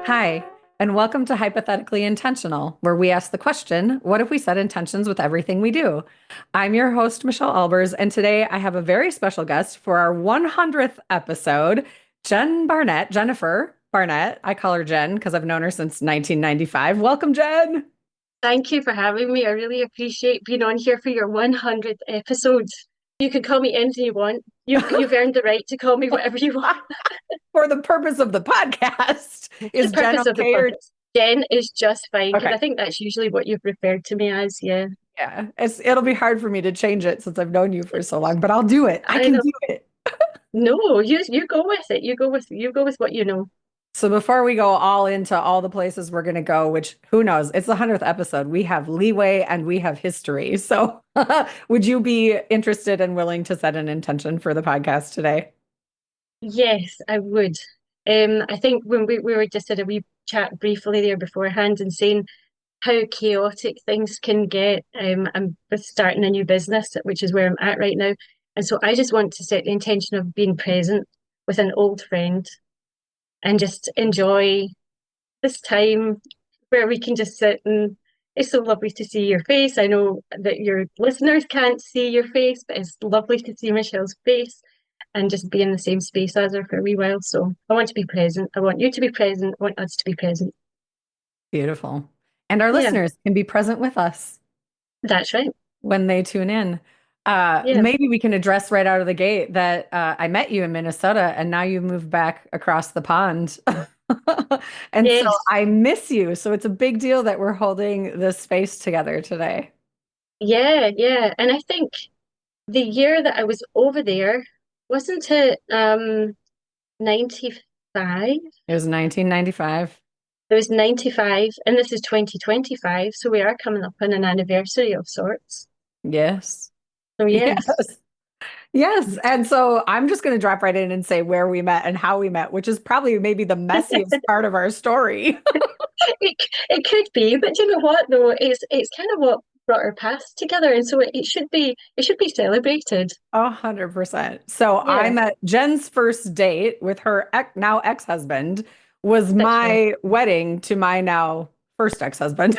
Hi, and welcome to Hypothetically Intentional, where we ask the question, what if we set intentions with everything we do? I'm your host, Michelle Albers, and today I have a very special guest for our 100th episode, Jennifer Barnett. I call her Jen because I've known her since 1995. Welcome, Jen. Thank you for having me. I really appreciate being on here for your 100th episode. You can call me anything you want. You've earned the right to call me whatever you want. For the purpose of the podcast, The is Jen purpose of the okay? Or podcast. Jen is just fine because okay, I think that's usually what you've referred to me as. Yeah. yeah, it'll be hard for me to change it since I've known you for so long, but I'll do it. I I can know. do it. No, you go with it. You go with what you know. So before we go all into all the places we're going to go, which who knows, it's the 100th episode. We have leeway and we have history. So would you be interested and willing to set an intention for the podcast today? Yes, I would. I think when we were just had a wee chat briefly there beforehand and saying how chaotic things can get. I'm with starting a new business, which is where I'm at right now. And so I just want to set the intention of being present with an old friend and just enjoy this time where we can just sit and it's so lovely to see your face. I know that your listeners can't see your face, but it's lovely to see Michelle's face and just be in the same space as her for a wee while. So I want to be present. I want you to be present. I want us to be present. Beautiful. And our Yeah, listeners can be present with us that's right. when they tune in. Yeah. Maybe we can address right out of the gate that I met you in Minnesota and now you moved back across the pond. And so Yes. I miss you. So it's a big deal that we're holding this space together today. Yeah, yeah. And I think the year that I was over there, wasn't it 95? It was 1995. It was 95 and this is 2025, so we are coming up on an anniversary of sorts. Yes. So yes. Yes. Yes. And so I'm just going to drop right in and say where we met and how we met, which is probably maybe the messiest part of our story. It could be, but you know what though? It's kind of what brought our paths together and so it should be celebrated. 100%. So I Yeah, met Jen's first date with her now ex-husband was that's right. my wedding to my now first ex-husband,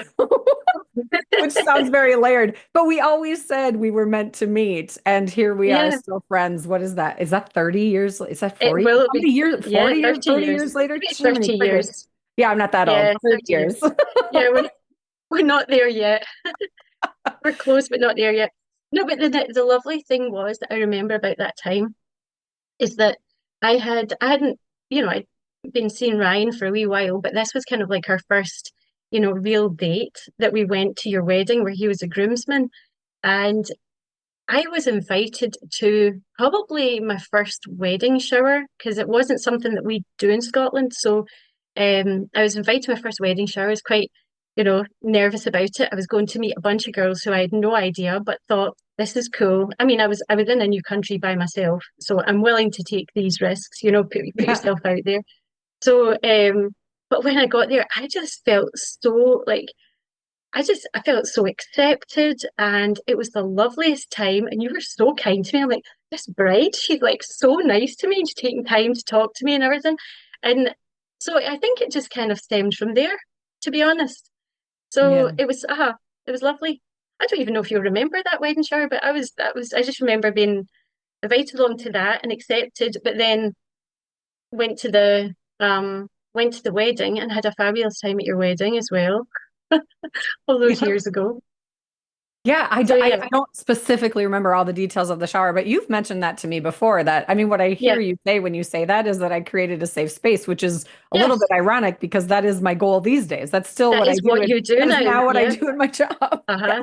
which sounds very layered, but we always said we were meant to meet. And here we are Yeah, still friends. What is that? Is that 30 years? Is that it 40? will How be. many years? Yeah, 40 years? 30 30 years. years later? Maybe Too many 30 friggin'. years. Yeah, I'm not that old. Yeah, 30 30 years. years. Yeah, we're not there yet. We're close, but not there yet. No, but the lovely thing was that I remember about that time is that I hadn't, I'd been seeing Ryan for a wee while, but this was kind of like our first, real date that we went to your wedding where he was a groomsman. And I was invited to probably my first wedding shower because it wasn't something that we do in Scotland. So I was invited to my first wedding shower. I was quite, nervous about it. I was going to meet a bunch of girls who I had no idea, but thought this is cool. I mean, I was in a new country by myself, so I'm willing to take these risks. Put Yeah. yourself out there. So, but when I got there, I just felt so like I felt so accepted and it was the loveliest time. And you were so kind to me. I'm like, this bride, she's like so nice to me and she's taking time to talk to me and everything. And so I think it just kind of stemmed from there, to be honest. So Yeah. it was lovely. I don't even know if you remember that wedding shower, but I just remember being invited along to that and accepted, but then went to the went to the wedding and had a fabulous time at your wedding as well, all those Yeah. years ago. Yeah, So yeah, I don't specifically remember all the details of the shower, but you've mentioned that to me before. That I mean, what I hear yeah. you say when you say that is that I created a safe space, which is a little bit Yes, ironic because that is my goal these days. That's still that what I is do, what and you do that is now. now what I Yeah. do in my job. Yeah. Uh-huh.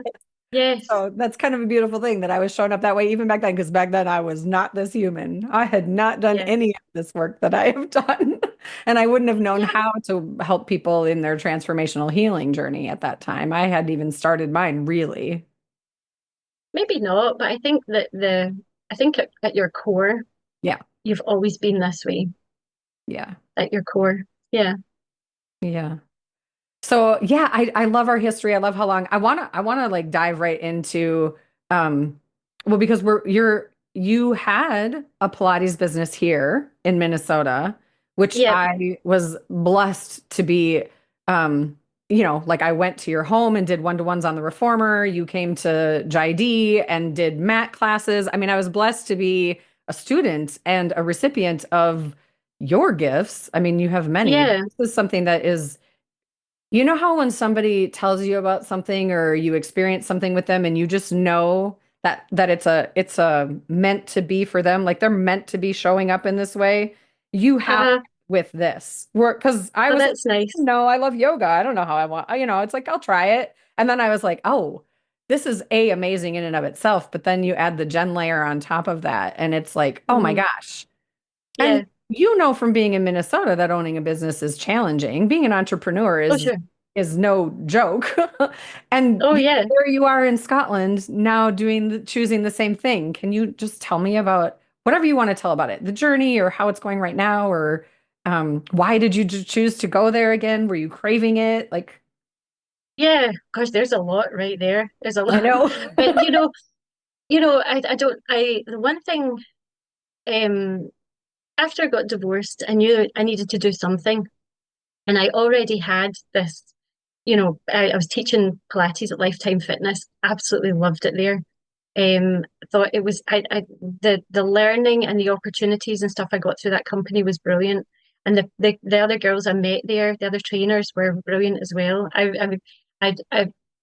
Yes. So that's kind of a beautiful thing that I was showing up that way even back then, because back then I was not this human. I had not done Yes. any of this work that I have done, and I wouldn't have known Yeah. how to help people in their transformational healing journey at that time. I hadn't even started mine really. Maybe not, but I think at your core, Yeah. you've always been this way Yeah. at your core. Yeah. Yeah. So yeah, I love our history. I love how long I wanna like dive right into well because you had a Pilates business here in Minnesota, which Yep. I was blessed to be, like I went to your home and did one-to-ones on the reformer. You came to JID and did mat classes. I mean, I was blessed to be a student and a recipient of your gifts. I mean, you have many, but Yeah. this is something that is, you know how when somebody tells you about something or you experience something with them and you just know that it's a meant to be for them, like they're meant to be showing up in this way. You have Uh-huh. with this. Work because I Oh, was like, that's nice. no, I love yoga. I don't know how I want, it's like I'll try it. And then I was like, oh, this is amazing in and of itself. But then you add the Gen layer on top of that, and it's like, oh my Hmm. gosh. And Yeah. you know from being in Minnesota that owning a business is challenging. Being an entrepreneur Oh, is sure. is no joke. And Oh, yeah. here you are in Scotland now choosing the same thing. Can you just tell me about whatever you want to tell about it, the journey or how it's going right now, or why did you choose to go there again? Were you craving it? Like, Yeah. Gosh, there's a lot right there. There's a I lot. know. But I don't the one thing um after I got divorced, I knew I needed to do something. And I already had this, I was teaching Pilates at Lifetime Fitness, absolutely loved it there. Thought it was the learning and the opportunities and stuff I got through that company was brilliant. And the other girls I met there, the other trainers were brilliant as well. I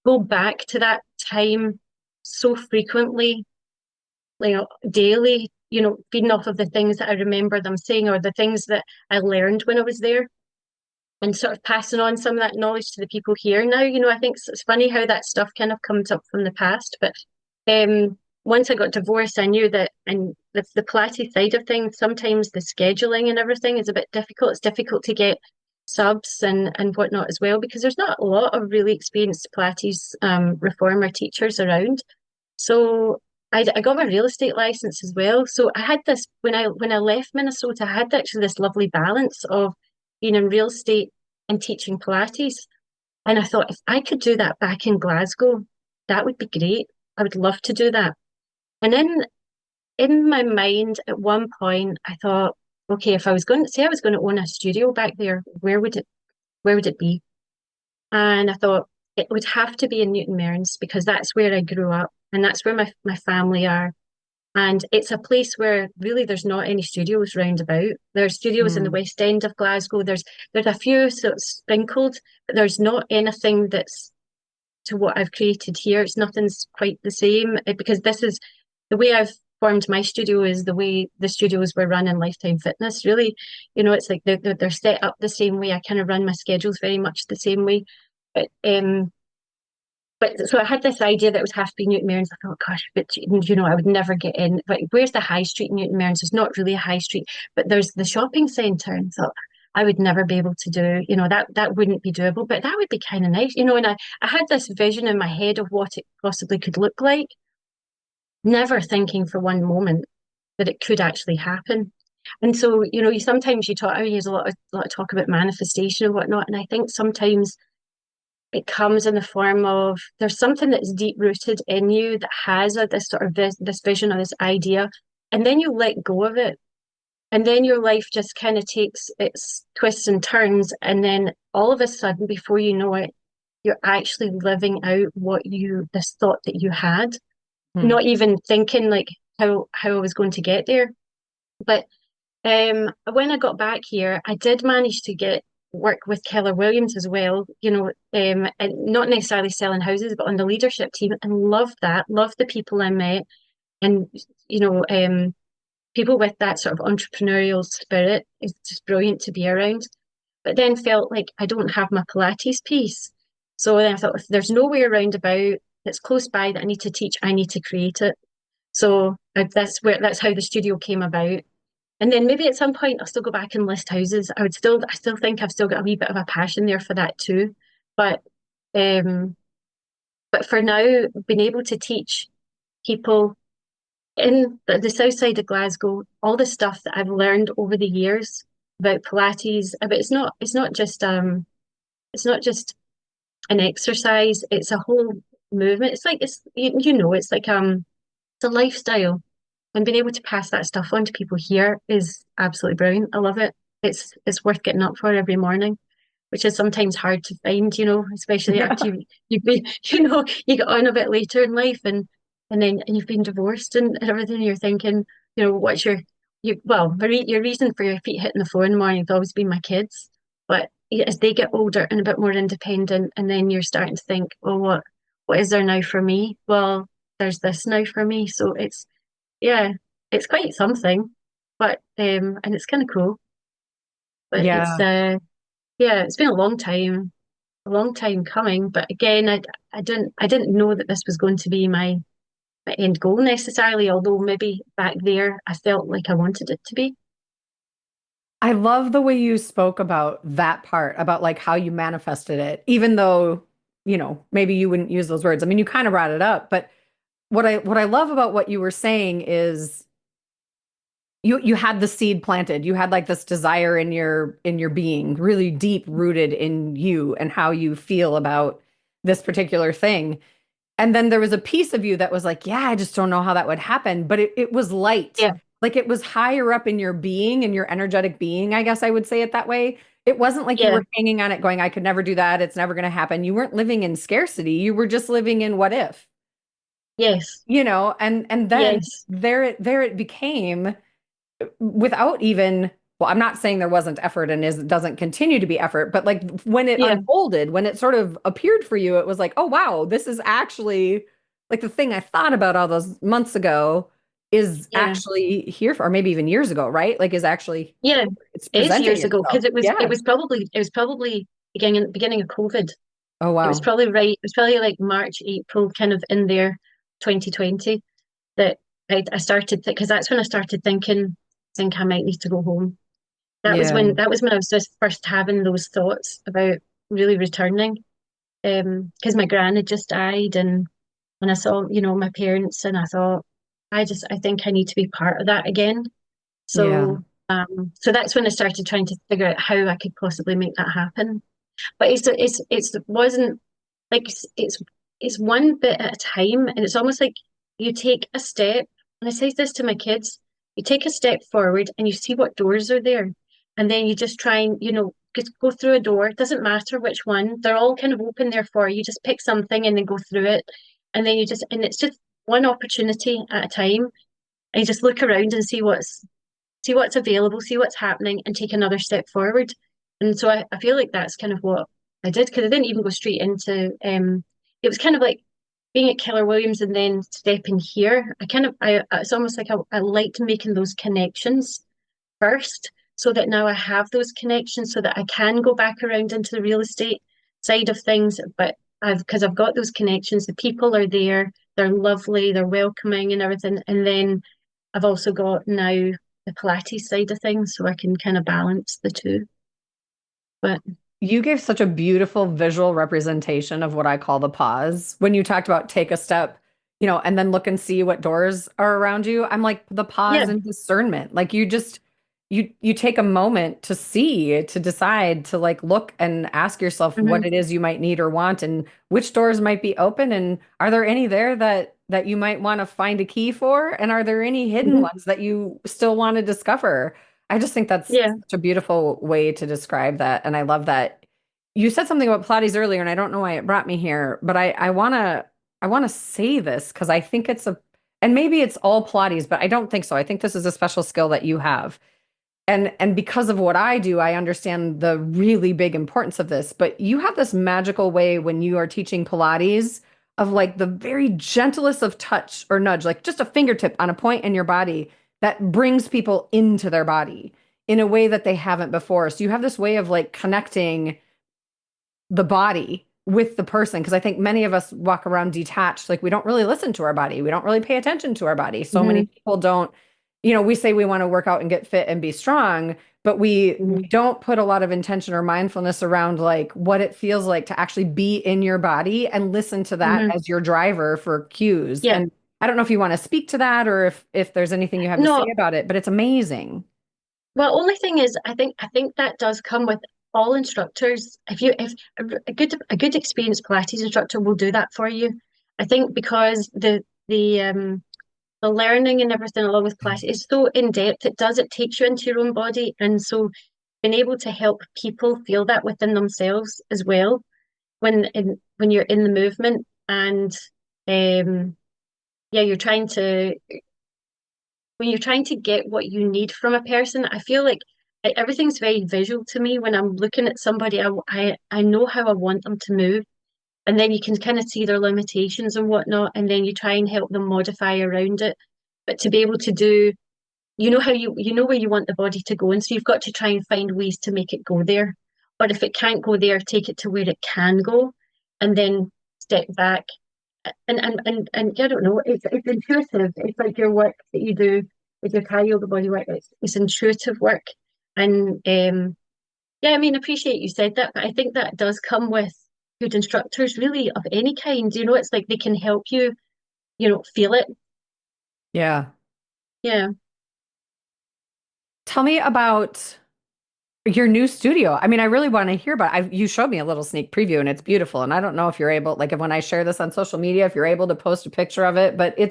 go back to that time so frequently, daily, feeding off of the things that I remember them saying or the things that I learned when I was there and sort of passing on some of that knowledge to the people here now. I think it's funny how that stuff kind of comes up from the past. But once I got divorced, I knew that, and the Pilates side of things, sometimes the scheduling and everything is a bit difficult. It's difficult to get subs and whatnot as well, because there's not a lot of really experienced Pilates reformer teachers around. So I got my real estate license as well. So I had this when I left Minnesota, I had actually this lovely balance of being in real estate and teaching Pilates. And I thought if I could do that back in Glasgow, that would be great. I would love to do that. And then in my mind, at one point, I thought, okay, if I was going to say I was going to own a studio back there, where would it be? And I thought it would have to be in Newton Mearns because that's where I grew up and that's where my family are. And it's a place where really there's not any studios round about. There's studios in the Hmm. West End of Glasgow. There's a few sort of sprinkled, but there's not anything that's to what I've created here. It's nothing's quite the same because this is the way I've formed my studio is the way the studios were run in Lifetime Fitness. Really, it's like they're set up the same way. I kind of run my schedules very much the same way. But so I had this idea that it would have to be Newton Mearns. I thought, gosh, but I would never get in. But where's the high street in Newton Mearns? There's not really a high street, but there's the shopping centre. And thought I would never be able to do, that wouldn't be doable. But that would be kind of nice, And I had this vision in my head of what it possibly could look like, never thinking for one moment that it could actually happen. And so, you sometimes you talk, I mean, there's a lot of talk about manifestation and whatnot. And I think sometimes it comes in the form of there's something that's deep rooted in you that has this sort of this vision or this idea, and then you let go of it, and then your life just kind of takes its twists and turns, and then all of a sudden, before you know it, you're actually living out this thought that you had, Hmm. not even thinking like how I was going to get there. But when I got back here, I did manage to get work with Keller Williams as well, and not necessarily selling houses, but on the leadership team, and loved that. Loved the people I met, and you know, um, people with that sort of entrepreneurial spirit is just brilliant to be around. But then felt like I don't have my Pilates piece, so then I thought if there's nowhere around about that's close by that I need to teach, I need to create it. So that's how the studio came about. And then maybe at some point I'll still go back and list houses. I still think I've still got a wee bit of a passion there for that too. But um, but for now, being able to teach people in the south side of Glasgow, all the stuff that I've learned over the years about Pilates, but it's not just an exercise, it's a whole movement. It's like it's a lifestyle. And being able to pass that stuff on to people here is absolutely brilliant. I love it. it's worth getting up for every morning, which is sometimes hard to find, especially after you've been, you get on a bit later in life and you've been divorced and everything, and you're thinking, what's your reason for your feet hitting the floor in the morning has always been my kids. But as they get older and a bit more independent, and then you're starting to think, well, what is there now for me? Well, there's this now for me. So yeah, it's quite something, but and it's kind of cool. But Yeah. yeah, it's been a long time coming. But again, I didn't know that this was going to be my end goal necessarily, although maybe back there I felt like I wanted it to be. I love the way you spoke about that part, about like how you manifested it, even though, maybe you wouldn't use those words. I mean, you kind of brought it up, but what I love about what you were saying is you had the seed planted. You had like this desire in your being, really deep rooted in you and how you feel about this particular thing. And then there was a piece of you that was like, yeah, I just don't know how that would happen. But it was light. Yeah, Like it was higher up in your being and your energetic being, I guess I would say it that way. It wasn't like you yeah, were hanging on it going, I could never do that. It's never going to happen. You weren't living in scarcity. You were just living in what if, yes, and then yes, there it became without even, well, I'm not saying there wasn't effort and doesn't continue to be effort, but like when it yeah, unfolded, when it sort of appeared for you, it was like, oh wow, this is actually like the thing I thought about all those months ago is yeah, actually here for, or maybe even years ago, right? Like is actually yeah. it's It is presenting years ago because itself. it Yeah. was probably beginning of COVID. Oh It was wow. probably right. It was probably like March, April, kind of in there, 2020, that I started because that's when I started think I might need to go home. Yeah. That was when I was just first having those thoughts about really returning. Because my gran had just died, and I saw, my parents, and I thought, I think I need to be part of that again. Yeah. So that's when I started trying to figure out how I could possibly make that happen. But it wasn't like it's one bit at a time, and it's almost like you take a step. And I say this to my kids: you take a step forward, and you see what doors are there, and then you just try and just go through a door. It doesn't matter which one; they're all kind of open there for you. Just pick something and then go through it, and then and it's just one opportunity at a time, and you just look around and see what's available, see what's happening, and take another step forward. And so I feel like that's kind of what I did because I didn't even go straight into it was kind of like being at Keller Williams and then stepping here. It's almost like I liked making those connections first so that now I have those connections so that I can go back around into the real estate side of things. But because I've got those connections, the people are there, they're lovely, they're welcoming and everything. And then I've also got now the Pilates side of things, so I can kind of balance the two. But You gave such a beautiful visual representation of what I call the pause. When you talked about take a step, and then look and see what doors are around you. I'm like the yeah, pause and discernment. Like you take a moment to see, to decide, to like look and ask yourself what hmm it is you might need or want and which doors might be open and are there any there that you might want to find a key for? And are there any hidden hmm ones that you still want to discover? I just think that's yeah, such a beautiful way to describe that. And I love that. You said something about Pilates earlier, and I don't know why it brought me here, but I wanna say this because I think and maybe it's all Pilates, but I don't think so. I think this is a special skill that you have. And because of what I do, I understand the really big importance of this. But you have this magical way when you are teaching Pilates of like the very gentlest of touch or nudge, like just a fingertip on a point in your body that brings people into their body in a way that they haven't before. So you have this way of like connecting the body with the person because I think many of us walk around detached, like we don't really listen to our body. We don't really pay attention to our body. So many hmm people don't, we say we want to work out and get fit and be strong, but we hmm don't put a lot of intention or mindfulness around like what it feels like to actually be in your body and listen to that hmm as your driver for cues. yeah. And I don't know if you want to speak to that or if there's anything you have to say No, about it, but it's amazing. well, only thing is, I think that does come with all instructors. If a good experienced Pilates instructor will do that for you. I think because the learning and everything along with Pilates is so in depth. It takes you into your own body, and so been able to help people feel that within themselves as well when you're in the movement and um yeah, when you're trying to get what you need from a person, I feel like everything's very visual to me. When I'm looking at somebody, I know how I want them to move. And then you can kind of see their limitations and whatnot, and then you try and help them modify around it. But to be able to do, you know how you know where you want the body to go, and so you've got to try and find ways to make it go there. Or if it can't go there, take it to where it can go, and then step back. And I don't know, it's intuitive. It's like your work that you do with your cardio, the body work. It's intuitive work, and yeah, I mean, appreciate you said that, but I think that does come with good instructors, really, of any kind. You know, it's like they can help you, feel it. Yeah. Yeah. Tell me about your new studio. I mean, I really want to hear about you showed me a little sneak preview and it's beautiful. And I don't know if you're able, like if when I share this on social media, if you're able to post a picture of it, but Yeah.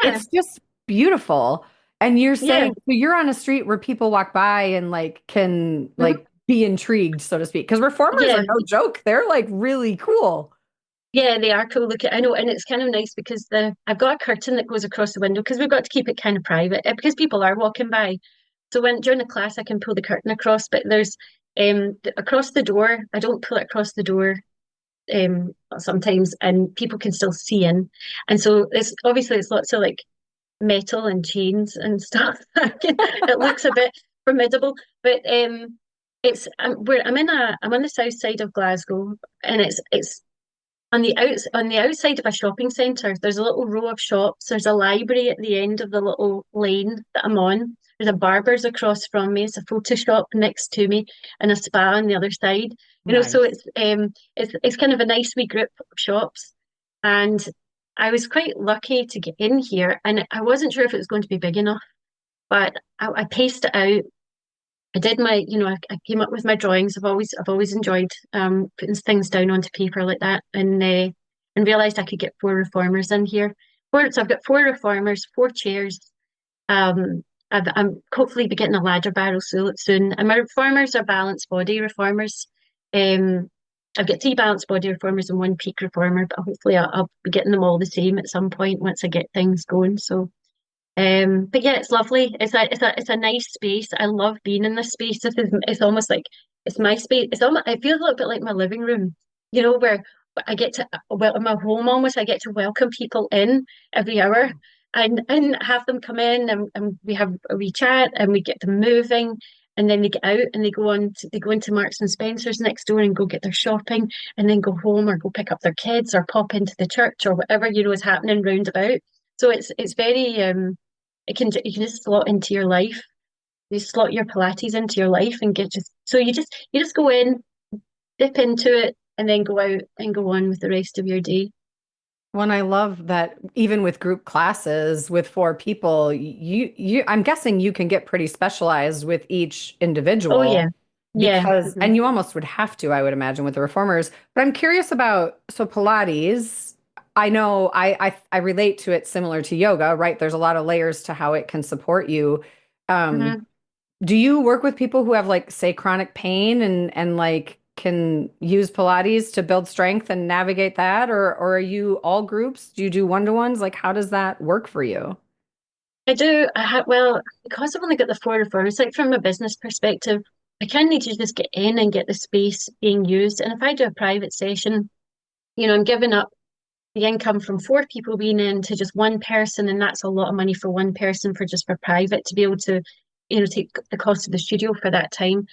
it's just beautiful. And you're Yeah. saying so you're on a street where people walk by and like can Mhm. like be intrigued, so to speak. Because reformers are Yeah. no joke. They're like really cool. Yeah, they are cool. Look, I know, and it's kind of nice because I've got a curtain that goes across the window because we've got to keep it kind of private because people are walking by. So when during the class I can pull the curtain across, but there's across the door, I don't pull it across the door sometimes and people can still see in. And so it's lots of like metal and chains and stuff. It looks a bit formidable, but I'm on the south side of Glasgow, and it's on the outside of a shopping centre. There's a little row of shops. There's a library at the end of the little lane that I'm on. There's a barber's across from me. It's a photo shop next to me, and a spa on the other side. So Nice. it's kind of a nice wee group of shops, and I was quite lucky to get in here, and I wasn't sure if it was going to be big enough, but I paced it out. I did I came up with my drawings. I've always enjoyed putting things down onto paper like that, and realized I could get four reformers in here. So I've got four reformers, four chairs. I'm hopefully be getting a ladder barrel soon. And my reformers are balanced body reformers. Um, I've got three balanced body reformers and one peak reformer, but hopefully I'll be getting them all the same at some point once I get things going. So but yeah, it's lovely. It's a nice space. I love being in this space. It's almost like it's my space. It feels a little bit like my living room, where I get to in my home almost. I get to welcome people in every hour and have them come in and we have a wee chat and we get them moving. And then they get out and they go into Marks and Spencer's next door and go get their shopping and then go home or go pick up their kids or pop into the church or whatever, is happening round about. So it's very you can just slot into your life. You slot your Pilates into your life and get just so you just go in, dip into it, and then go out and go on with the rest of your day. When I love that even with group classes with four people, I'm guessing you can get pretty specialized with each Oh individual yeah. Yeah. because, and you almost would have to, I would imagine, with the reformers. But I'm curious about, so Pilates, I know I relate to it similar to yoga, right? There's a lot of layers to how it can support you. Um, Mhm. do you work with people who have like say chronic pain and like can use Pilates to build strength and navigate that or are you all groups? Do you do one-to-ones? Like how does that work for you? I do. Well, because I've only got the four referrals, like from a business perspective, I kind of need to just get in and get the space being used. And if I do a private session, I'm giving up the income from four people being in to just one person, and that's a lot of money for one person for private to be able to, take the cost of the studio for that time.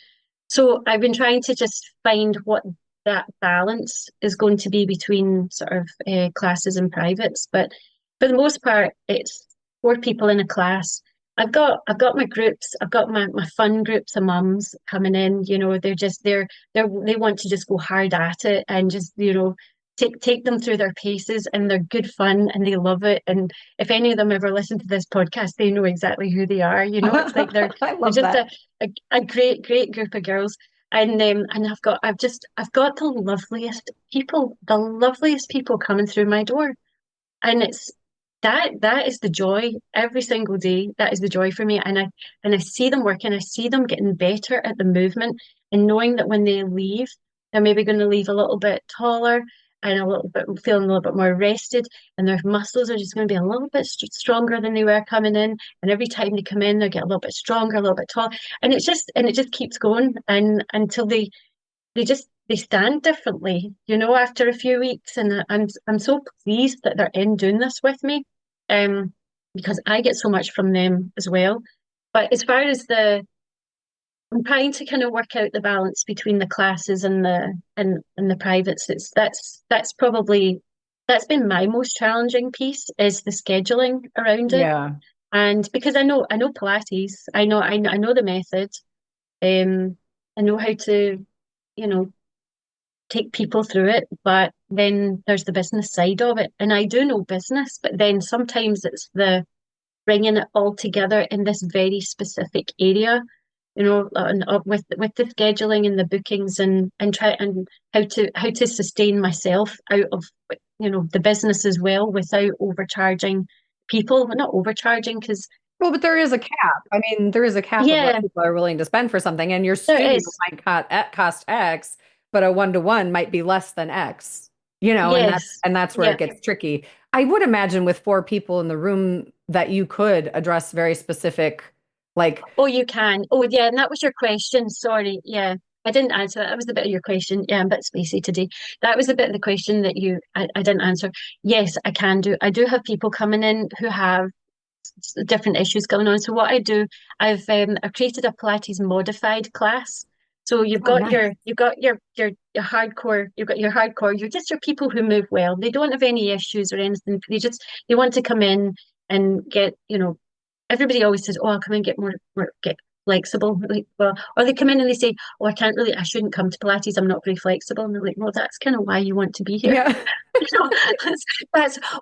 So I've been trying to just find what that balance is going to be between sort of classes and privates. But for the most part, it's four people in a class. I've got my groups. I've got my fun groups of mums coming in. They want to just go hard at it and just take them through their paces, and they're good fun and they love it. And if any of them ever listen to this podcast, they know exactly who they are. It's like they're I they're love just that. a great group of girls. And I've got the loveliest people coming through my door. And that is the joy every single day. That is the joy for me. And I see them working, I see them getting better at the movement and knowing that when they leave, they're maybe going to leave a little bit taller and a little bit feeling a little bit more rested, and their muscles are just going to be a little bit stronger than they were coming in. And every time they come in, they get a little bit stronger, a little bit taller, and it just keeps going and until they stand differently, after a few weeks. And I'm so pleased that they're in doing this with me, um, because I get so much from them as well. But as far as I'm trying to kind of work out the balance between the classes and the privates. That's been my most challenging piece is the scheduling around it. Yeah. And because I know Pilates, I know the method, I know how to, you know, take people through it, but then there's the business side of it. And I do know business, but then sometimes it's the bringing it all together in this very specific area, with the scheduling and the bookings and try and how to sustain myself out of the business as well without overcharging people. Not overcharging because Well, but there is a cap. I mean, there is a cap of what yeah, people are willing to spend for something, and your there studio is. might cost X, but a one-to-one might be less than X, and that's Yes. and that's where Yeah. it gets tricky. I would imagine with four people in the room that you could address very specific, like, Oh, you can. Oh, yeah, and that was your question. Sorry. Yeah. I didn't answer that. That was the bit of your question. Yeah, I'm a bit spacey today. That was a bit of the question that I didn't answer. Yes, I can do. I do have people coming in who have different issues going on. So what I do, I've created a Pilates modified class. So you've oh, got nice. your hardcore, you're just your people who move well. They don't have any issues or anything. They want to come in and get, everybody always says, "Oh, I'll come and get get flexible." Like, well, or they come in and they say, "Oh, I shouldn't come to Pilates. I'm not very flexible." And they're like, "Well, that's kind of why you want to be here." Yeah. You know,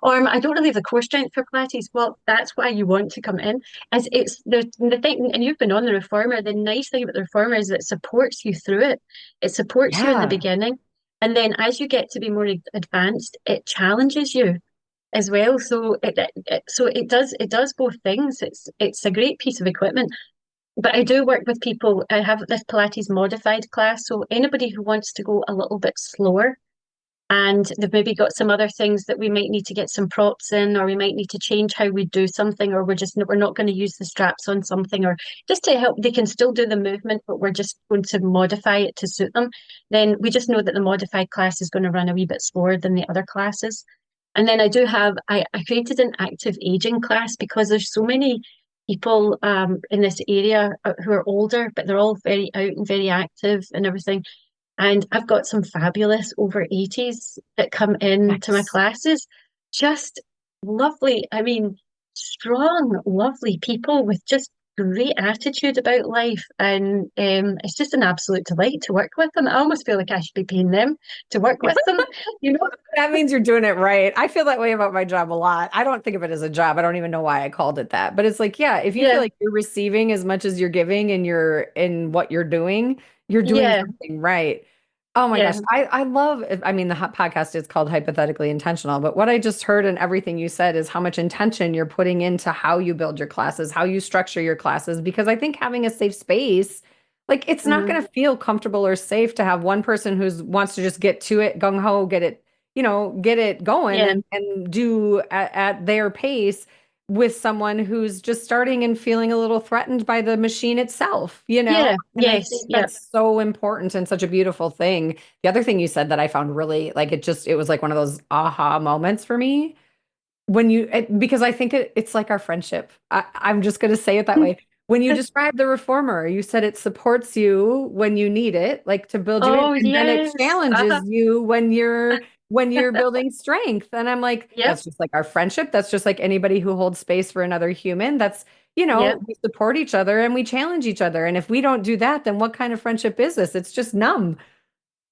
or I don't really have the core strength for Pilates. Well, that's why you want to come in. As it's the thing, and you've been on the reformer. The nice thing about the reformer is that it supports you through it. It supports you in the Yeah. beginning, and then as you get to be more advanced, it challenges you as well. So it does both things. It's a great piece of equipment. But I do work with people. I have this Pilates modified class, so anybody who wants to go a little bit slower and they've maybe got some other things that we might need to get some props in, or we might need to change how we do something, or we're not going to use the straps on something, or just to help, they can still do the movement, but we're just going to modify it to suit them. Then we just know that the modified class is going to run a wee bit slower than the other classes. And then I created an active aging class because there's so many people in this area who are older, but they're all very out and very active and everything. And I've got some fabulous over 80s that come into my Nice. classes. Just lovely. I mean, strong, lovely people with just great attitude about life. And it's just an absolute delight to work with them. I almost feel like I should be paying them to work with them, you know? That means you're doing it right. I feel that way about my job a lot. I don't think of it as a job. I don't even know why I called it that. But it's like, yeah, if you feel Yeah, like you're receiving as much as you're giving and you're in what you're doing yeah, something right. Oh my gosh. yeah. I love, I mean, the podcast is called Hypothetically Intentional, but what I just heard and everything you said is how much intention you're putting into how you build your classes, how you structure your classes, because I think having a safe space, like it's not Mm, going to feel comfortable or safe to have one person who's wants to just get to it, gung ho, get it going yeah, and do at their pace with someone who's just starting and feeling a little threatened by the machine itself. yeah, And I yes, think yeah. that's so important and such a beautiful thing. The other thing you said that I found really like it was like one of those aha moments for me because I think it's like our friendship. I'm just going to say it that way. When you describe the reformer, you said it supports you when you need it, like to build you in, Oh, and then it yes. challenges you when you're building strength. And I'm like, Yep, that's just like our friendship. That's just like anybody who holds space for another human. yep. We support each other and we challenge each other. And if we don't do that, then what kind of friendship is this? It's just numb,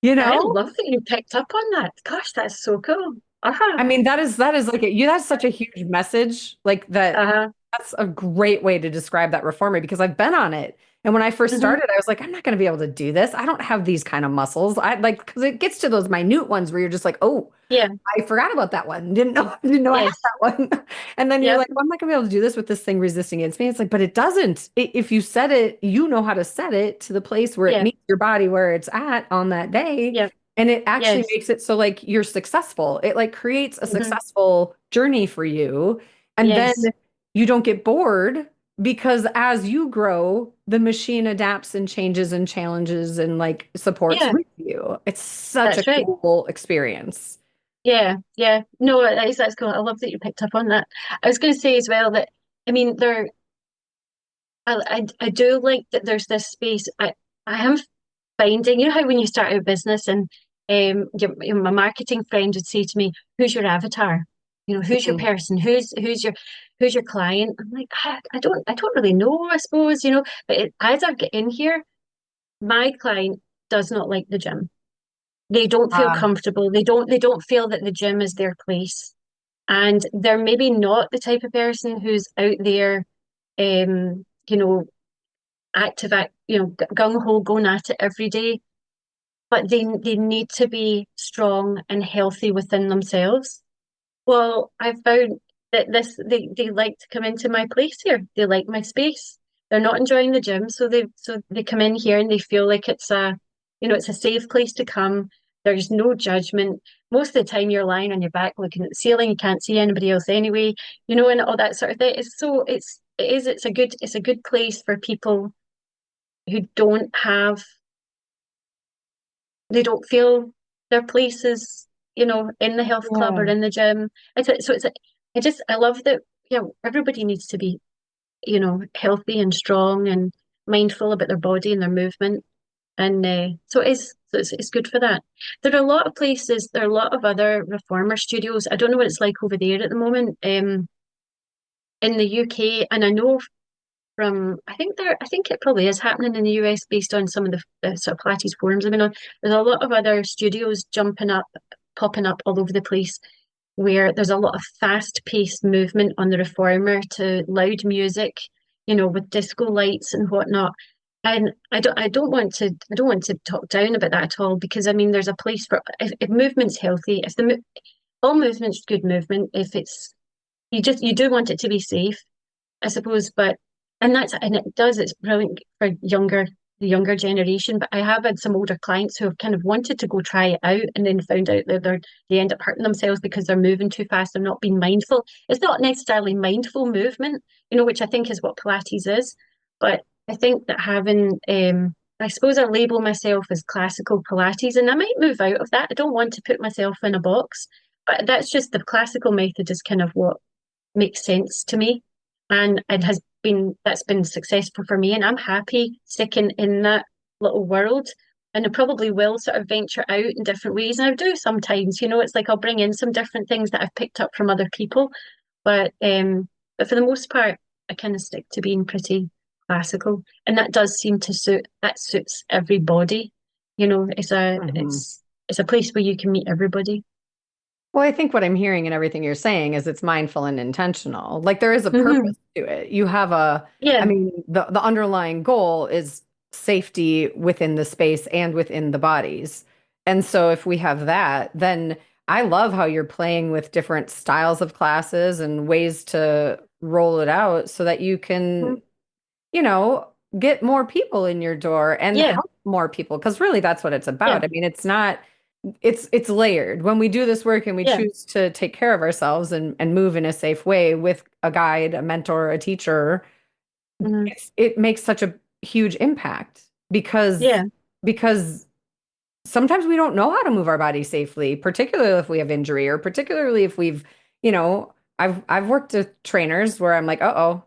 you I know? love that you picked up on that. Gosh, that's so cool. Uh-huh. I mean, that is like that's such a huge message, like that Uh-huh. That's a great way to describe that reformer because I've been on it. And when I first Hmm. started, I was like, I'm not going to be able to do this. I don't have these kind of muscles. I like because it gets to those minute ones where you're just like, oh, Yeah. I forgot about that one. Didn't know I had Yes. that one. And then you're Yep. like, well, I'm not gonna be able to do this with this thing resisting against me. It's like, but it doesn't. If you set it, you know how to set it to the place where it Yeah. meets your body where it's at on that day. Yep. And it actually Yes. makes it so like you're successful. It like creates a Hmm. successful journey for you. And then Yes. you don't get bored because as you grow, the machine adapts and changes and challenges and like supports Yeah. with you. It's such a That's right. cool experience. Yeah. Yeah. No, that's cool. I love that you picked up on that. I was going to say as well that, I mean, I do like that there's this space. I am finding, you know how when you start a business and my marketing friend would say to me, "Who's your avatar? You know, who's your Mm. person? Who's your client?" I'm like, I don't really know, I suppose, but as I get in here, my client does not like the gym. They don't feel Ah, comfortable. They don't feel that the gym is their place. And they're maybe not the type of person who's out there, you know, active at, gung ho going at it every day, but they need to be strong and healthy within themselves. Well, I found that they like to come into my place here. They like my space. They're not enjoying the gym, so they come in here and they feel like it's a safe place to come. There's no judgment. Most of the time you're lying on your back looking at the ceiling, you can't see anybody else anyway, and all that sort of thing. It's a good place for people who they don't feel their places, in the health club or yeah. in the gym. I love that, everybody needs to be, healthy and strong and mindful about their body and their movement. And so it's good for that. There are a lot of other reformer studios. I don't know what it's like over there at the moment, in the UK. And I know I think it probably is happening in the US based on some of the sort of Pilates forums I've been on. There's a lot of other studios popping up all over the place where there's a lot of fast-paced movement on the reformer to loud music, with disco lights and whatnot. And I don't want to talk down about that at all because I mean there's a place for if movement's healthy, all movement's good movement. If it's you do want it to be safe, I suppose, it's brilliant for the younger generation. But I have had some older clients who have kind of wanted to go try it out and then found out that they end up hurting themselves because they're moving too fast. They're not being mindful. It's not necessarily mindful movement, which I think is what Pilates is. But I think that I suppose I label myself as classical Pilates, and I might move out of that. I don't want to put myself in a box, but that's just the classical method is kind of what makes sense to me. And that's been successful for me. And I'm happy sticking in that little world. And I probably will sort of venture out in different ways. And I do sometimes, it's like I'll bring in some different things that I've picked up from other people. But for the most part, I kind of stick to being pretty classical. And that suits everybody. It's a Mhm. it's a place where you can meet everybody. Well, I think what I'm hearing and everything you're saying is it's mindful and intentional. Like there is a Hmm. purpose to it. I Yeah. mean, the underlying goal is safety within the space and within the bodies. And so if we have that, then I love how you're playing with different styles of classes and ways to roll it out so that you Mhm. can, you know, get more people in your door and Yeah. help more people. Because really that's what it's Yeah. about. I mean, it's layered. When we do this work and we Yeah. choose to take care of ourselves and move in a safe way with a guide, a mentor, a teacher, Hmm. it makes such a huge impact because Yeah. because sometimes we don't know how to move our body safely, particularly if we have injury or particularly if we've, I've worked with trainers where I'm like, uh-oh,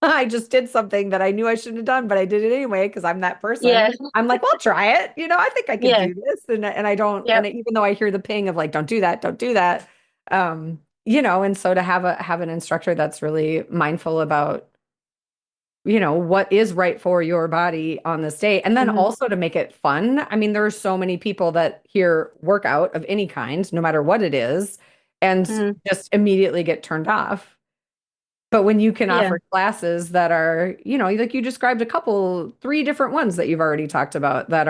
I just did something that I knew I shouldn't have done, but I did it anyway because I'm that person. Yeah. I'm like, well, I'll try it. I think I could Yeah. do this. And I don't, and Yep. even though I hear the ping of like, don't do that, don't do that. And so to have an instructor that's really mindful about what is right for your body on this day. And then Hmm. also to make it fun. I mean, there are so many people that hear workout of any kind, no matter what it is, and Hmm. just immediately get turned off. But when you can Yeah. offer classes that are, like you described a couple, three different ones that you've already talked about that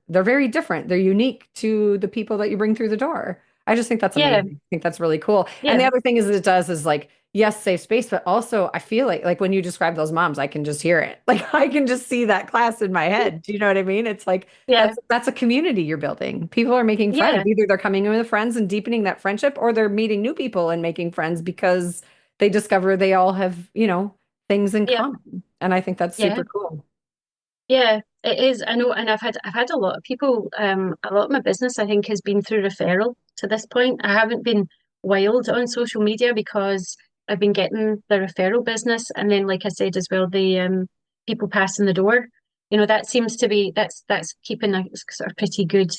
they're very different. They're unique to the people that you bring through the door. I just think that's Yeah. amazing. I think that's really cool. And Yeah. the other thing is it does is like, yes, safe space, but also I feel like when you describe those moms, I can just hear it. Like I can just see that class in my head. Do you know what I mean? It's like Yeah. that's a community you're building. People are making friends. Yeah. Either they're coming in with friends and deepening that friendship, or they're meeting new people and making friends because they discover they all have, things in Yeah. common. And I think that's Yeah. super cool. Yeah, it is. I know, and I've had a lot of people, a lot of my business I think has been through referral to this point. I haven't been wild on social media because I've been getting the referral business, and then like I said as well, the people passing the door. That seems to be that's keeping a sort of pretty good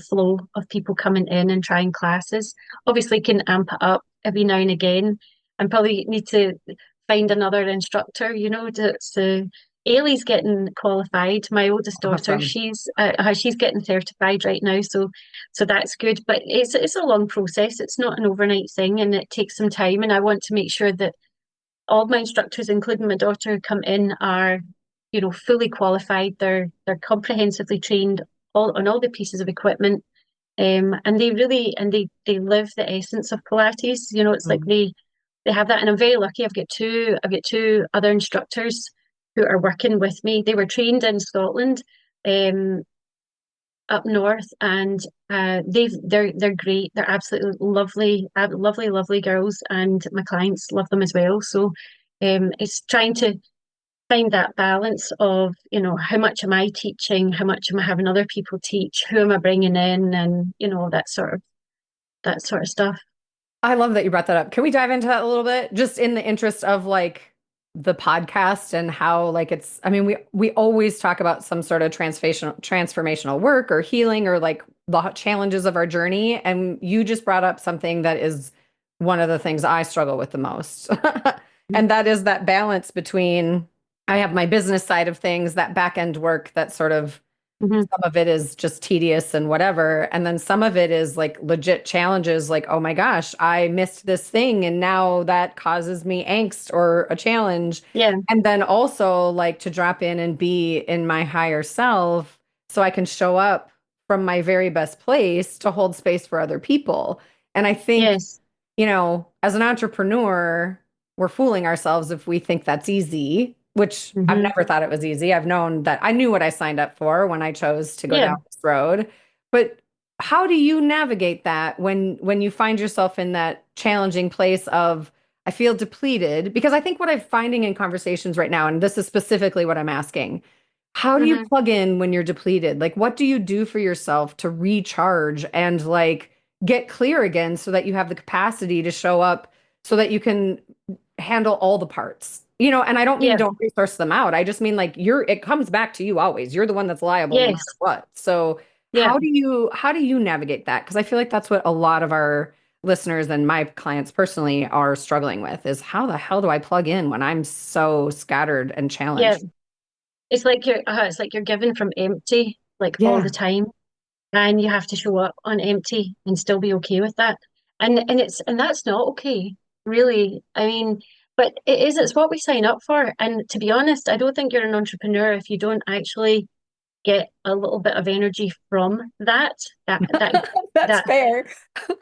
flow of people coming in and trying classes. Obviously can amp it up every now and again, and probably need to find another instructor, to Ailey's getting qualified. My oldest daughter, Awesome. she's getting certified right now, so that's good. But it's a long process. It's not an overnight thing, and it takes some time. And I want to make sure that all my instructors, including my daughter, who come in, are fully qualified. They're comprehensively trained on all the pieces of equipment, and they live the essence of Pilates. It's like Mm. they have that, and I'm very lucky. I've got two other instructors who are working with me. They were trained in Scotland, um, up north, and they're great. They're absolutely lovely, lovely, lovely girls, and my clients love them as well. So, it's trying to find that balance of how much am I teaching, how much am I having other people teach, who am I bringing in, and that sort of stuff. I love that you brought that up. Can we dive into that a little bit? Just in the interest of like the podcast and how like I mean, we always talk about some sort of transformational work or healing or like the challenges of our journey. And you just brought up something that is one of the things I struggle with the most. And that is that balance between I have my business side of things, that back end work that sort of Hmm. some of it is just tedious and whatever. And then some of it is like legit challenges, like, oh my gosh, I missed this thing and now that causes me angst or a challenge. Yeah, And then also like to drop in and be in my higher self so I can show up from my very best place to hold space for other people. And I think, yes, as an entrepreneur, we're fooling ourselves if we think that's easy, which I've hmm, never thought it was easy. I've known that I knew what I signed up for when I chose to go yeah, down this road. But how do you navigate that when you find yourself in that challenging place of I feel depleted? Because I think what I'm finding in conversations right now, and this is specifically what I'm asking, how do you hmm, plug in when you're depleted? Like, what do you do for yourself to recharge and like get clear again so that you have the capacity to show up so that you can handle all the parts? And I don't mean yeah, don't resource them out. I just mean like it comes back to you always. You're the one that's liable no matter yes, what. So yeah. how do you navigate that? Because I feel like that's what a lot of our listeners and my clients personally are struggling with is how the hell do I plug in when I'm so scattered and Yeah, challenged? it's like you're given from empty like all Yeah. the time, and you have to show up on empty and still be okay with that. And that's not okay, really. I mean, but it's what we sign up for. And to be honest, I don't think you're an entrepreneur if you don't actually get a little bit of energy from that. That that That's that fair.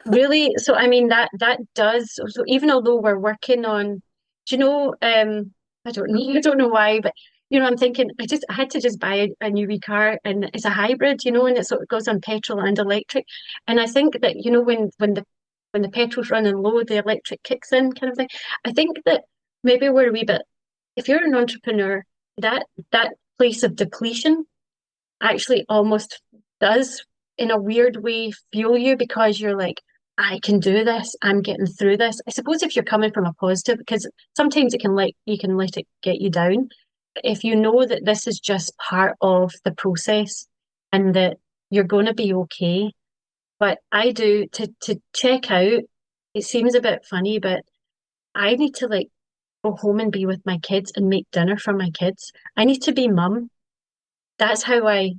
really. So I mean that does. So even although we're working on, do you know, I don't know, I don't know why, but I'm thinking I had to just buy a new wee car, and it's a hybrid, and it goes on petrol and electric. And I think that, when the petrol's running low, the electric kicks in kind of thing. I think that maybe we're a wee bit, if you're an entrepreneur, that place of depletion actually almost does, in a weird way, fuel you, because you're like, I can do this. I'm getting through this. I suppose if you're coming from a positive, because sometimes you can let it get you down. But if you know that this is just part of the process and that you're going to be okay. But I do, to check out, it seems a bit funny, but I need to like go home and be with my kids and make dinner for my kids. I need to be mum. That's how and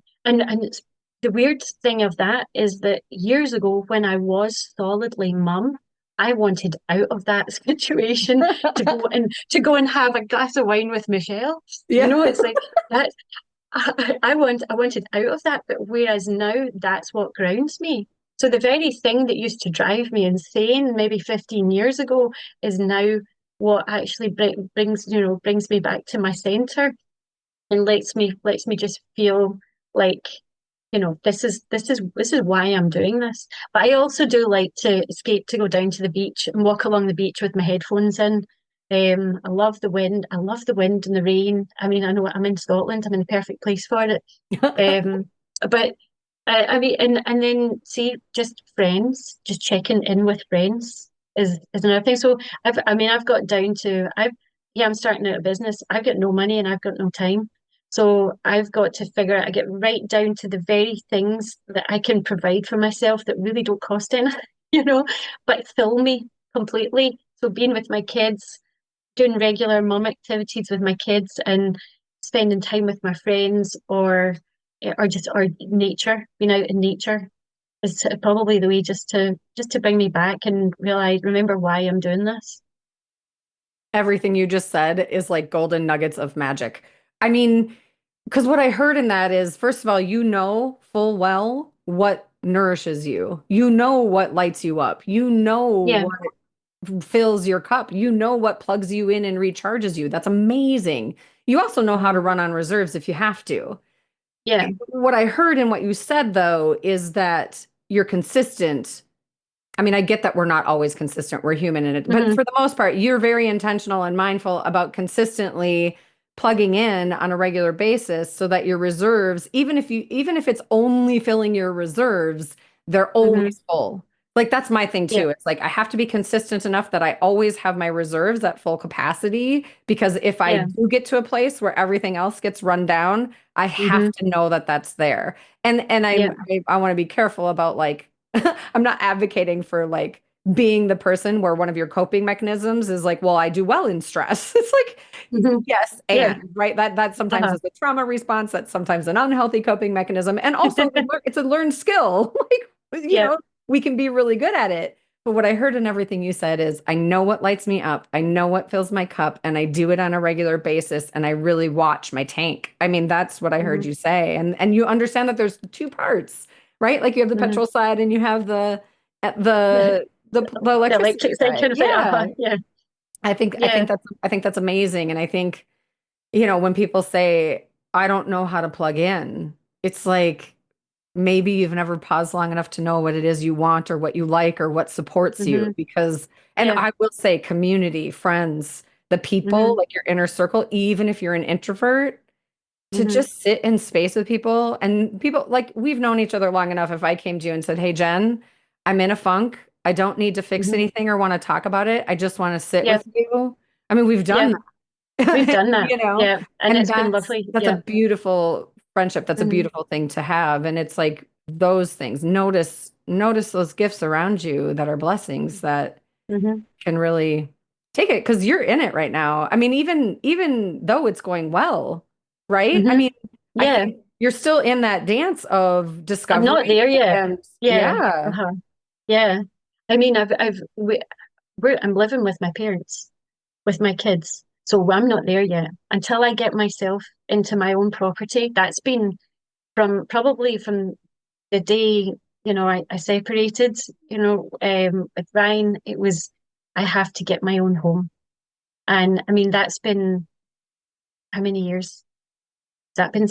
the weird thing of that is that years ago, when I was solidly mum, I wanted out of that situation to go and have a glass of wine with Michelle. You Yeah. know, it's like that. I wanted out of that, but whereas now that's what grounds me. So the very thing that used to drive me insane maybe 15 years ago is now what actually brings me back to my center and lets me just feel like, this is why I'm doing this. But I also do like to escape to go down to the beach and walk along the beach with my headphones in. I love the wind. I love the wind and the rain. I mean, I know I'm in Scotland. I'm in the perfect place for it. Um, but I mean, and then see, just friends, just checking in with friends is another thing. So I've got down to I'm starting out a business. I've got no money and I've got no time. So I've got to figure out, I get right down to the very things that I can provide for myself that really don't cost anything, you know, but fill me completely. So being with my kids, doing regular mum activities with my kids and spending time with my friends or nature, being out in nature is probably the way just to bring me back and remember why I'm doing this. Everything you just said is like golden nuggets of magic. I mean, because what I heard in that is, first of all, you know full well what nourishes you. You know what lights you up. You know Yeah. what fills your cup. You know what plugs you in and recharges you. That's amazing. You also know how to Mhm. run on reserves if you have to. Yeah. What I heard in what you said, though, is that you're consistent. I mean, I get that we're not always consistent. We're human in it. But Hmm. for the most part, you're very intentional and mindful about consistently plugging in on a regular basis so that your reserves, even if it's only filling your reserves, they're Hmm. always full. Like that's my thing Yeah. too. It's like I have to be consistent enough that I always have my reserves at full capacity because if I Yeah. do get to a place where everything else gets run down, I have Hmm. to know that that's there. And Yeah. I want to be careful about like I'm not advocating for like being the person where one of your coping mechanisms is like, well, I do well in stress. It's like, Hmm. yes, Yeah. and right. That sometimes Uh-huh. is a trauma response. That's sometimes an unhealthy coping mechanism. And also it's a learned skill. Like, Yeah. we can be really good at it. But what I heard in everything you said is I know what lights me up. I know what fills my cup and I do it on a regular basis and I really watch my tank. I mean, that's what I heard Hmm. you say. And you understand that there's two parts, right? Like you have the Hmm. petrol side and you have the The the electricity electric thing side. kind of thing. Yeah. Yeah. I think Yeah. that's amazing. And I think, when people say, I don't know how to plug in, it's like maybe you've never paused long enough to know what it is you want or what you like or what supports you. Hmm. Because, and Yeah. I will say community, friends, the people, Hmm. like your inner circle, even if you're an introvert, to Hmm. just sit in space with people and people like we've known each other long enough. If I came to you and said, hey, Jen, I'm in a funk. I don't need to fix Hmm. anything or want to talk about it. I just want to sit Yeah. with you. I mean, we've Yeah. done We've that, done that. Yeah. And and it's been that's lovely. that's a Yeah. beautiful friendship. That's a Hmm. beautiful thing to have. And it's like those things. Notice those gifts around you that are blessings that Hmm. can really take it because you're in it right now. I mean, even though it's going well, right? I Hmm. mean, I Yeah. think you're still in that dance of I'm not discovery there yet. and Yeah. yeah. Uh-huh. Yeah. I mean, I'm living with my parents, with my kids. So I'm not there yet. Until I get myself into my own property, that's been from the day, I separated, with Ryan, it was, I have to get my own home. And I mean, that's been how many years? Has that been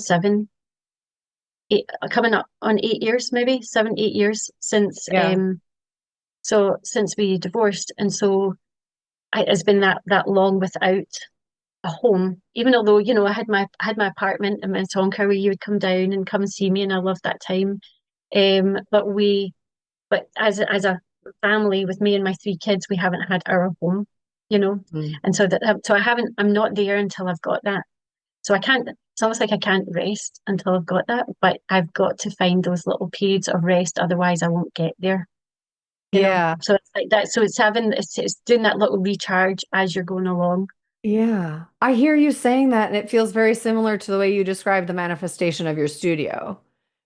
coming up on 8 years, maybe 7, 8 years Yeah. since we divorced. And so it's been that long without a home, even although, I had my apartment in Minnetonka where you would come down and come and see me, and I loved that time. But as a family with me and my three kids, we haven't had our home, you know. Mm. And I'm not there until I've got that. So I can't, it's almost like I can't rest until I've got that, but I've got to find those little periods of rest, otherwise I won't get there, you know. Yeah. So it's like that. So it's doing that little recharge as you're going along. Yeah. I hear you saying that, and it feels very similar to the way you described the manifestation of your studio.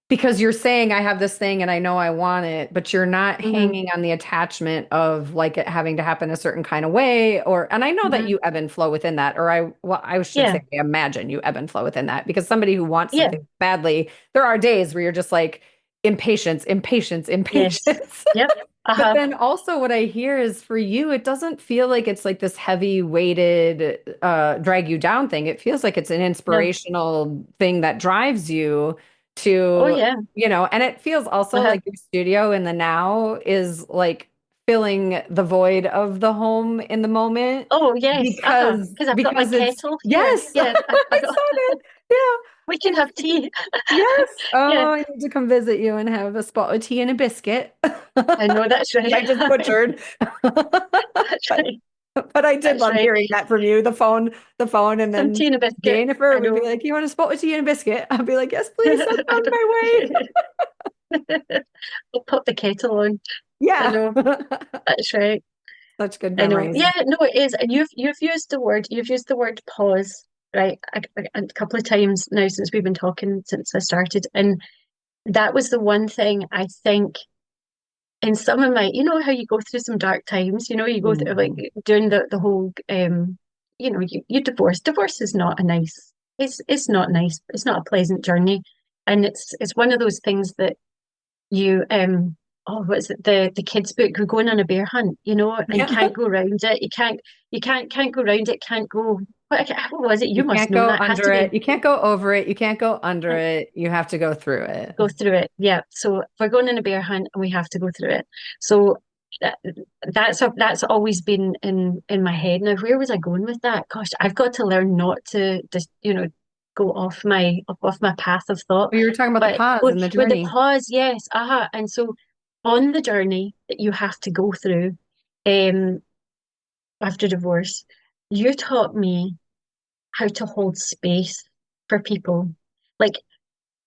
Because you're saying I have this thing and I know I want it, but you're not Hmm. hanging on the attachment of like it having to happen a certain kind of way or and I know that Hmm. you ebb and flow within that or I should Yeah. say I imagine you ebb and flow within that because somebody who wants Yeah. something badly, there are days where you're just like impatience, impatience, Yes. impatience. Yep. But Uh-huh. then also what I hear is for you, it doesn't feel like it's like this heavy weighted drag you down thing. It feels like it's an No. inspirational thing that drives you Oh to, yeah. and it feels also Uh-huh. like your studio in the now is like filling the void of the home in the moment Oh yes. Uh-huh. because Because I've got my because it's kettle here. yes, Yeah. I've I got saw that. Yeah. we can have tea. Yes. Yeah. Oh, I need to come visit you and have a spot of tea and a biscuit. I know that's right. I just butchered. That's But right. I did That's love right. hearing that from you. The phone, and Some then tea and a biscuit. Jennifer I would be know. like, "You want a spot of tea and a biscuit?" I'd be like, "Yes, please. I'm on my way." I'll pop the kettle on. I Yeah. know. That's right. Such good I know. memories. Yeah, no, it is. And you've used the word pause, right? A couple of times now since we've been talking since I started. And that was the one thing I think in some of my, how you go through some dark times, you go through like Mhm. doing the whole you divorce. Divorce is not a nice, it's not nice. It's not a pleasant journey. And it's one of those things that you oh what's it the kids book, we're going on a bear hunt, and you Yeah. can't go around it. You can't go around it, can't go what was it? You You must can't know go that. It has to under be it. You can't go over it. You can't go under it. You have to go through it. go through it. Yeah. So we're going on a bear hunt and we have to go through it. So that, that's always been in my head. Now, where was I going with that? Gosh, I've got to learn not to just, go off my path of thought. Well, you were talking about the But pause and the with the journey. pause, yes, And so on the journey that you have to go through, um, after divorce, you taught me how to hold space for people. Like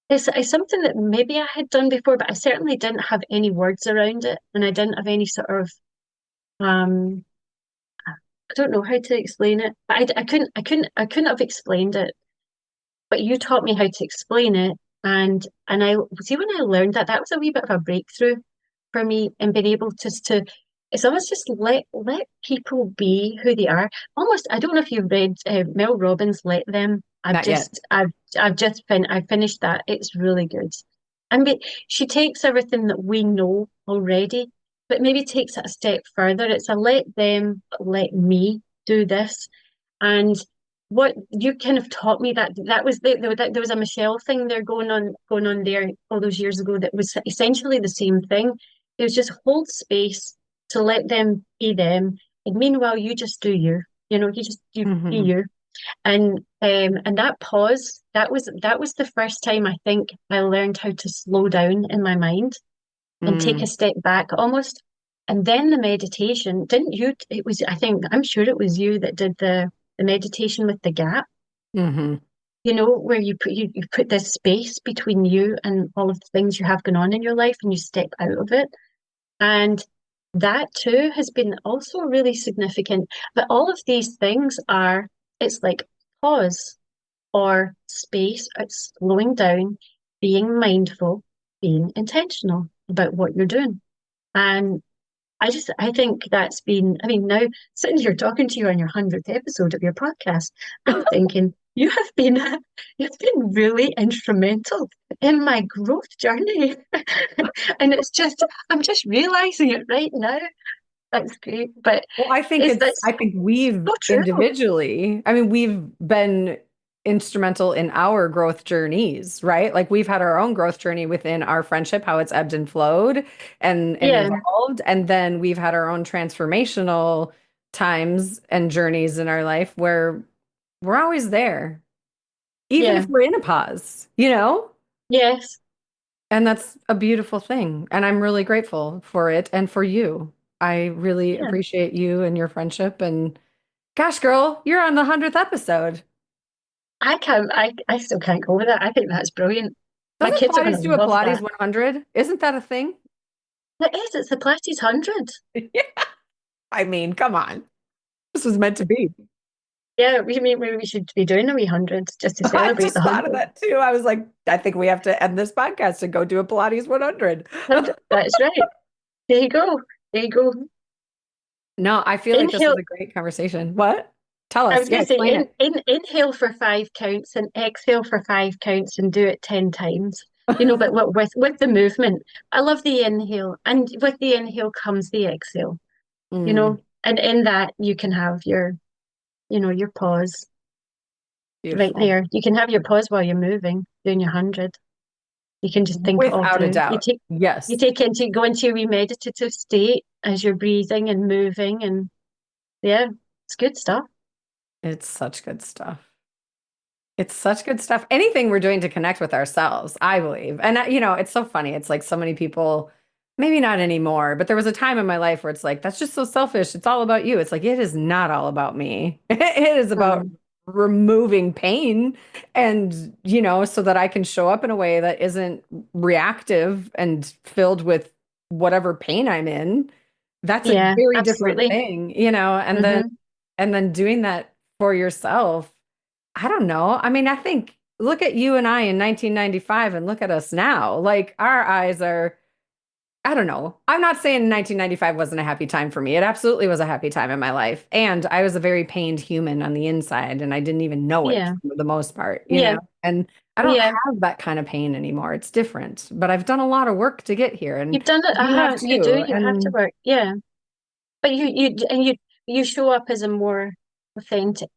it's something that maybe I had done before, but I certainly didn't have any words around it, and I didn't have any sort of um. I don't know how to explain it. I couldn't have explained it, but you taught me how to explain it, and I see when I learned that was a wee bit of a breakthrough for me and being able to it's almost just let people be who they are. Almost, I don't know if you've read Mel Robbins' Let Them. Not yet. I finished that. It's really good. And she takes everything that we know already, but maybe takes it a step further. It's a let them, let me do this. And what you kind of taught me that was there was a Michelle thing there going on there all those years ago that was essentially the same thing. It was just hold space to let them be them, and meanwhile you just do you. You be Hmm. you. And that pause, that was the first time I think I learned how to slow down in my mind and take a Mm. step back almost. And then the meditation, didn't you? It was, I'm sure it was you that did the meditation with the gap, Hmm. where you put this space between you and all of the things you have going on in your life and you step out of it. And that too has been also really significant. But all of these things it's like pause or space, it's slowing down, being mindful, being intentional about what you're doing. And I think that's been, I mean, now sitting here talking to you on your 100th episode of your podcast, I'm thinking you've been really instrumental in my growth journey. And I'm just realizing it right now. That's great. But Well, that's I think we've so true. individually, I mean, we've been instrumental in our growth journeys, right? Like we've had our own growth journey within our friendship, how it's ebbed and flowed and Yeah, evolved. And then we've had our own transformational times and journeys in our life where we're always there, even yeah, if we're in a pause. yes, And that's a beautiful thing. And I'm really grateful for it and for you. I really yeah. appreciate you and your friendship. And gosh, girl, you're on the 100th episode. I still can't go with that. I think that's brilliant. My Doesn't kids are going Pilates to do a love Pilates that. 100? Isn't that a thing? It is, it's the Pilates 100. Yeah. I mean, come on. This was meant to be. Yeah, maybe we should be doing a wee hundred just to I celebrate the just thought of 100. that too. I was like, I think we have to end this podcast and go do a Pilates 100. 100. That's right. There you go. There you go. No, I feel like this was Inhale. a great conversation. What? Tell I us. was Yeah, going to say, explain it. inhale for 5 counts and exhale for 5 counts and do it 10 times. But with the movement, I love the inhale, and with the inhale comes the exhale. Mm, And in that you can have your pause right beautiful. there. You can have your pause while you're moving, doing your 100. You can just think it all Without a through. doubt. You Yes. go into your wee meditative state as you're breathing and moving, and yeah, it's good stuff. It's such good stuff. It's such good stuff. Anything we're doing to connect with ourselves, I believe. And, it's so funny. It's like so many people, maybe not anymore, but there was a time in my life where it's like, that's just so selfish. It's all about you. It's like, it is not all about me. It is about Um, removing pain and, so that I can show up in a way that isn't reactive and filled with whatever pain I'm in. That's a yeah, very different absolutely. thing, and then Hmm. doing that for yourself. I don't know. I mean, I think look at you and I in 1995 and look at us now. Like our eyes are, I don't know. I'm not saying 1995 wasn't a happy time for me. It absolutely was a happy time in my life. And I was a very pained human on the inside and I didn't even know it Yeah, for the most part. yeah, And I don't yeah. have that kind of pain anymore. It's different, but I've done a lot of work to get here and You've done it. you have You do. too. You have to And work. Yeah, but you show up as a more authentic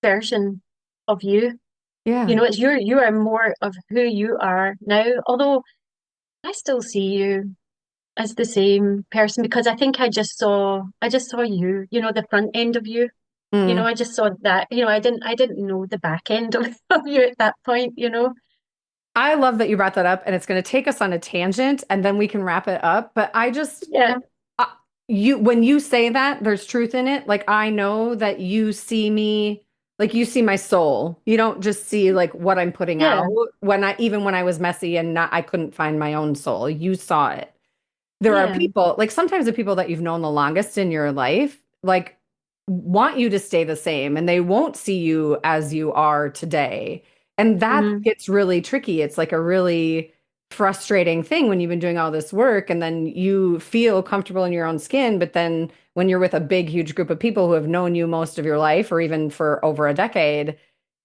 version of you. yeah. You are more of who you are now. Although I still see you as the same person because I think I just saw you, the front end of you. Mm. I just saw that, I didn't know the back end of you at that point. I love that you brought that up, and it's going to take us on a tangent, and then we can wrap it up. But Yeah, uh, when you say that, there's truth in it. Like I know that you see me, like you see my soul. You don't just see like what I'm putting out. yeah, Even when I was messy and I couldn't find my own soul, you saw it. There are yeah, people, like sometimes the people that you've known the longest in your life, like want you to stay the same and they won't see you as you are today. And that hmm, gets really tricky. It's like a really frustrating thing when you've been doing all this work and then you feel comfortable in your own skin. But then when you're with a big, huge group of people who have known you most of your life or even for over a decade,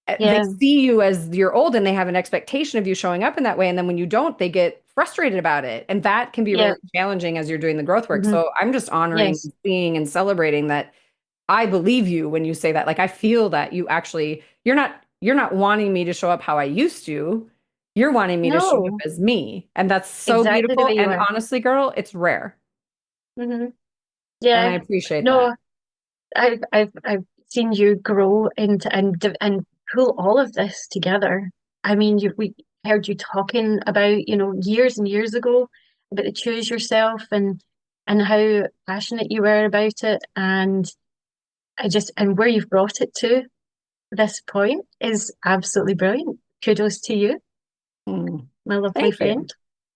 they yeah, see you as you're old and they have an expectation of you showing up in that way. And then when you don't, they get frustrated about it. And that can be yeah, really challenging as you're doing the growth work. hmm, So I'm just honoring, yes, seeing, and celebrating that I believe you when you say that. Like I feel that you're not wanting me to show up how I used to. You're wanting me to show up no, as me. And that's so exactly the beautiful. way you And are. honestly, girl, it's rare. Hmm. And I Yeah, appreciate that. no, I've seen you grow and pull all of this together. I mean, we heard you talking about, years and years ago about the choose yourself and how passionate you were about it. And and where you've brought it to this point is absolutely brilliant. Kudos to you, Mm. my lovely Thank you. friend.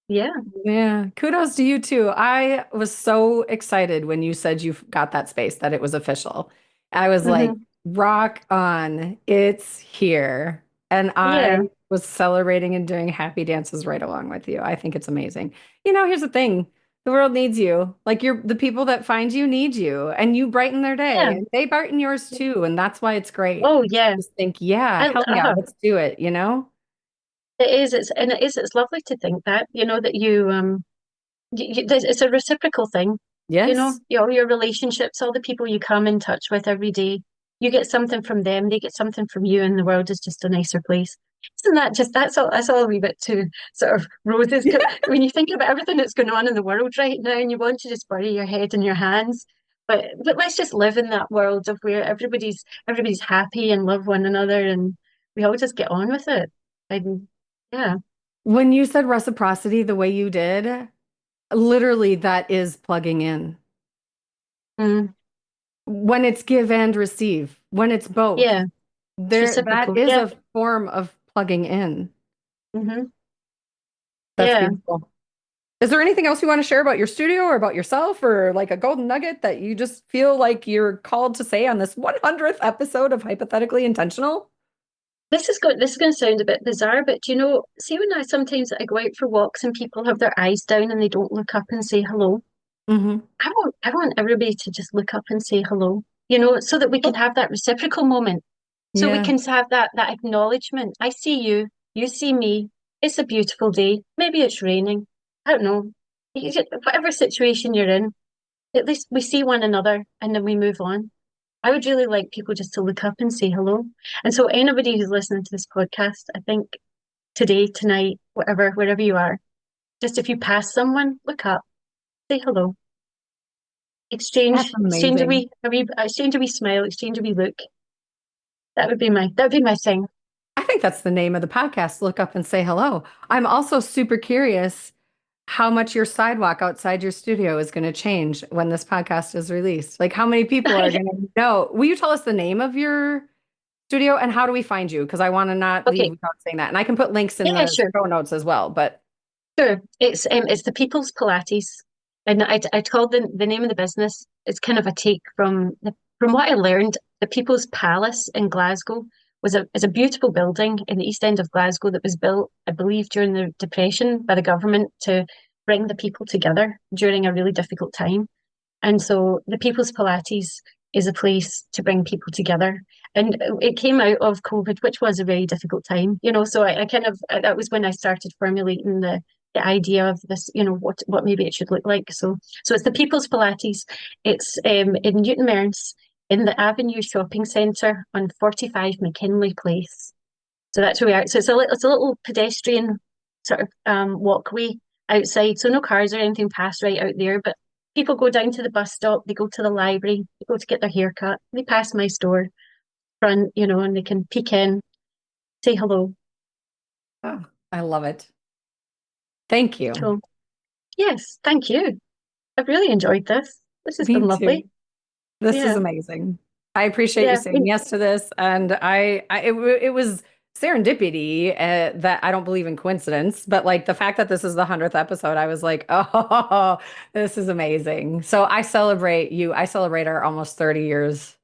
Yeah. Yeah, kudos to you too. I was so excited when you said you got that space, that it was official. I was like, Hmm. rock on, it's here. And Yeah. I was celebrating and doing happy dances right along with you. I think it's amazing. Here's the thing. The world needs you. Like the people that find you need you and you brighten their day Yeah. and they brighten yours too. And that's why it's great. Oh, yeah. Just think, yeah, I, hell yeah, uh, let's do it? it is. It's lovely to think that, that it's a reciprocal thing. Yes. Your relationships, all the people you come in touch with every day, you get something from them, they get something from you, and the world is just a nicer place. Isn't that just that's all a wee bit too sort of roses when you think about everything that's going on in the world right now and you want to just bury your head in your hands. But let's just live in that world of where everybody's happy and love one another and we all just get on with it. And yeah. When you said reciprocity the way you did, literally that is plugging in. Mm, When it's give and receive, when it's both, yeah. It's that reciprocal. is Yeah. a form of plugging in. Hmm. That's Yeah. beautiful. Is there anything else you want to share about your studio or about yourself or like a golden nugget that you just feel like you're called to say on this 100th episode of Hypothetically Intentional? This is going to sound a bit bizarre, but do you know, see when I go out for walks and people have their eyes down and they don't look up and say hello. Hmm. I want everybody to just look up and say hello, so that we can have that reciprocal moment. So we Yeah. can have that acknowledgement. I see you, you see me. It's a beautiful day. Maybe it's raining. I don't know. Whatever situation you're in, at least we see one another and then we move on. I would really like people just to look up and say hello. And so anybody who's listening to this podcast, I think today, tonight, whatever, wherever you are, just if you pass someone, look up, say hello, That's amazing. exchange a wee smile, exchange a wee look. That would be my thing. I think that's the name of the podcast. Look up and say hello. I'm also super curious how much your sidewalk outside your studio is going to change when this podcast is released. Like, how many people are going to know? Will you tell us the name of your studio and how do we find you? Because I want to not leave Okay, without saying that. And I can put links in yeah, the sure. show notes as well. But Sure. It's the People's Pilates. And I called the name of the business. It's kind of a take from what I learned, the People's Palace in Glasgow is a beautiful building in the East End of Glasgow that was built, I believe, during the Depression by the government to bring the people together during a really difficult time. And so the People's Pilates is a place to bring people together. And it came out of COVID, which was a very difficult time, So I kind of that was when I started formulating the idea of this, what maybe it should look like. So it's the People's Pilates. It's in Newton Mearns in the Avenue Shopping Centre on 45 McKinley Place. So that's where we are. So it's a little pedestrian sort of walkway outside. So no cars or anything pass right out there, but people go down to the bus stop, they go to the library, they go to get their hair cut, they pass my store front, and they can peek in, say hello. oh, I love it. Thank you. So yes, thank you. I've really enjoyed this. This has been Me too. lovely. This is Yeah. amazing. I appreciate you Yeah. saying yes to this. And it was serendipity that I don't believe in coincidence, but like the fact that this is the 100th episode, I was like, oh, this is amazing. So I celebrate you. I celebrate our almost 30 years,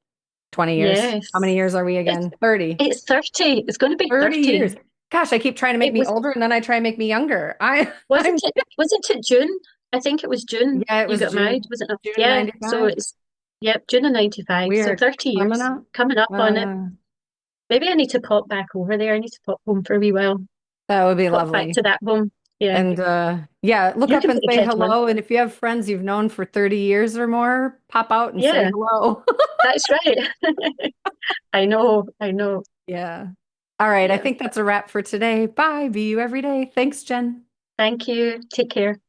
20 years. How many Yes. years are we It's again? 30. it's 30. It's going to be 30 30. years. Gosh, I keep trying to make It me was older and then I try and make me younger. wasn't I'm, it June? I think it was June yeah, it you was got married, June, was it not? June Yeah. So 95. it's yep, June of 95. We So are 30 coming years up. coming up on it. Uh, Maybe I need to pop back over there. I need to pop home for a wee while. that would be Pop back lovely. to that home. Yeah. And yeah, look You up can and put the say kids on. hello. And if you have friends you've known for 30 years or more, pop out and say Yeah, hello. that's right. I know. I know. Yeah. All right. I Yeah. think that's a wrap for today. Bye. Be you every day. Thanks, Jen. Thank you. Take care.